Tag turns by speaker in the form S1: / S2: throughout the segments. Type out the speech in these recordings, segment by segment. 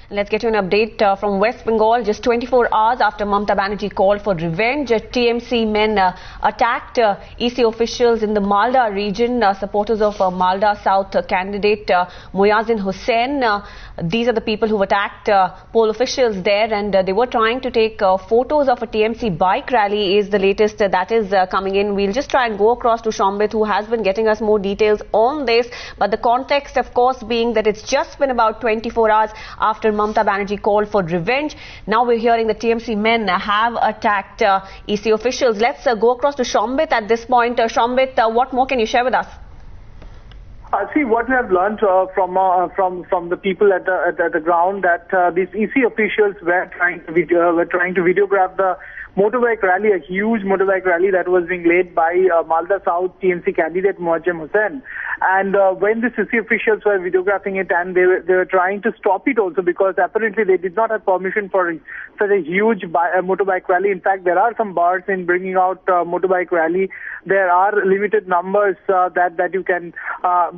S1: Let's get you an update from West Bengal. Just 24 hours after Mamata Banerjee called for revenge, TMC men attacked EC officials in the Malda region. Supporters of Malda South candidate Moyazin Hussain. These are the people who attacked poll officials there, and they were trying to take photos of a TMC bike rally. Is the latest that is coming in. We'll just try and go across to Shambit, who has been getting us more details on this. But the context, of course, being that it's just been about 24 hours after Mamata Banerjee called for revenge. Now we're hearing the TMC men have attacked EC officials. Let's go across to Shambit at this point. Shambit, what more can you share with us?
S2: See, what we have learned from the people at the ground, that these EC officials were trying to videograph the motorbike rally, a huge motorbike rally that was being led by Malda South TMC candidate Moyazin Hussain. And when the EC officials were videographing it, and they were trying to stop it also, because apparently they did not have permission for such a huge motorbike rally. In fact, there are some bars in bringing out motorbike rally. There are limited numbers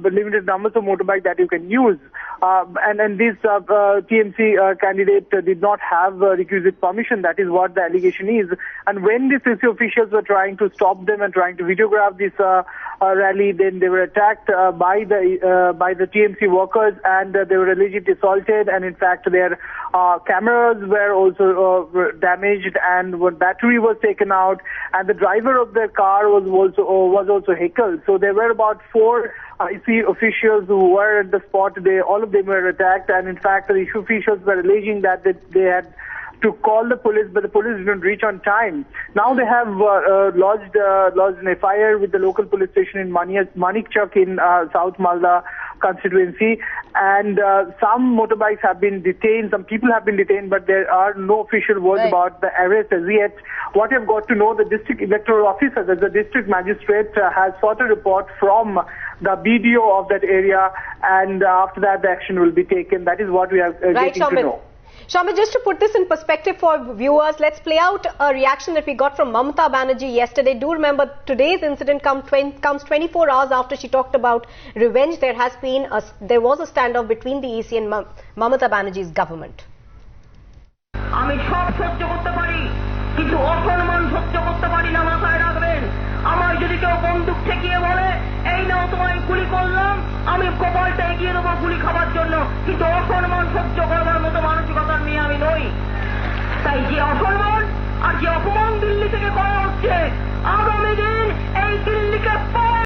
S2: limited numbers of motorbike that you can use. And this TMC candidate did not have requisite permission. That is what the allegation is. And when the EC officials were trying to stop them and trying to videograph this rally, then they were attacked by the TMC workers, and they were allegedly assaulted. And in fact, their cameras were also damaged, and one battery was taken out, and the driver of their car was also heckled. So there were about 4 EC officials who were at the spot. All of them were attacked, and in fact, the EC officials were alleging that they had to call the police, but the police didn't reach on time. Now they have lodged an FIR with the local police station in Manikchak in South Malda constituency, and some motorbikes have been detained, some people have been detained, but there are no official words about the arrest as yet. What I've got to know, the district electoral officer, the district magistrate, has sought a report from the BDO of that area, and after that the action will be taken. That is what we are getting to know.
S3: Shambit, just to put this in perspective for viewers, let's play out a reaction that we got from Mamata Banerjee yesterday. Do remember, today's incident comes 24 hours after she talked about revenge. There was a standoff between the EC and Mamata Banerjee's government.
S4: আমায় যদি কেউ বন্দুক ঠেকিয়ে বলে এই নাও তোমায় গুলি করলাম, আমি কপালটা এগিয়ে দেবো গুলি খাবার জন্য, কিন্তু অসম্মান সহ্য করবার মতো মানসিকতার নিয়ে আমি নই। তাই যে অসম্মান আর যে অপমান দিল্লি থেকে করা হচ্ছে, আগামী দিন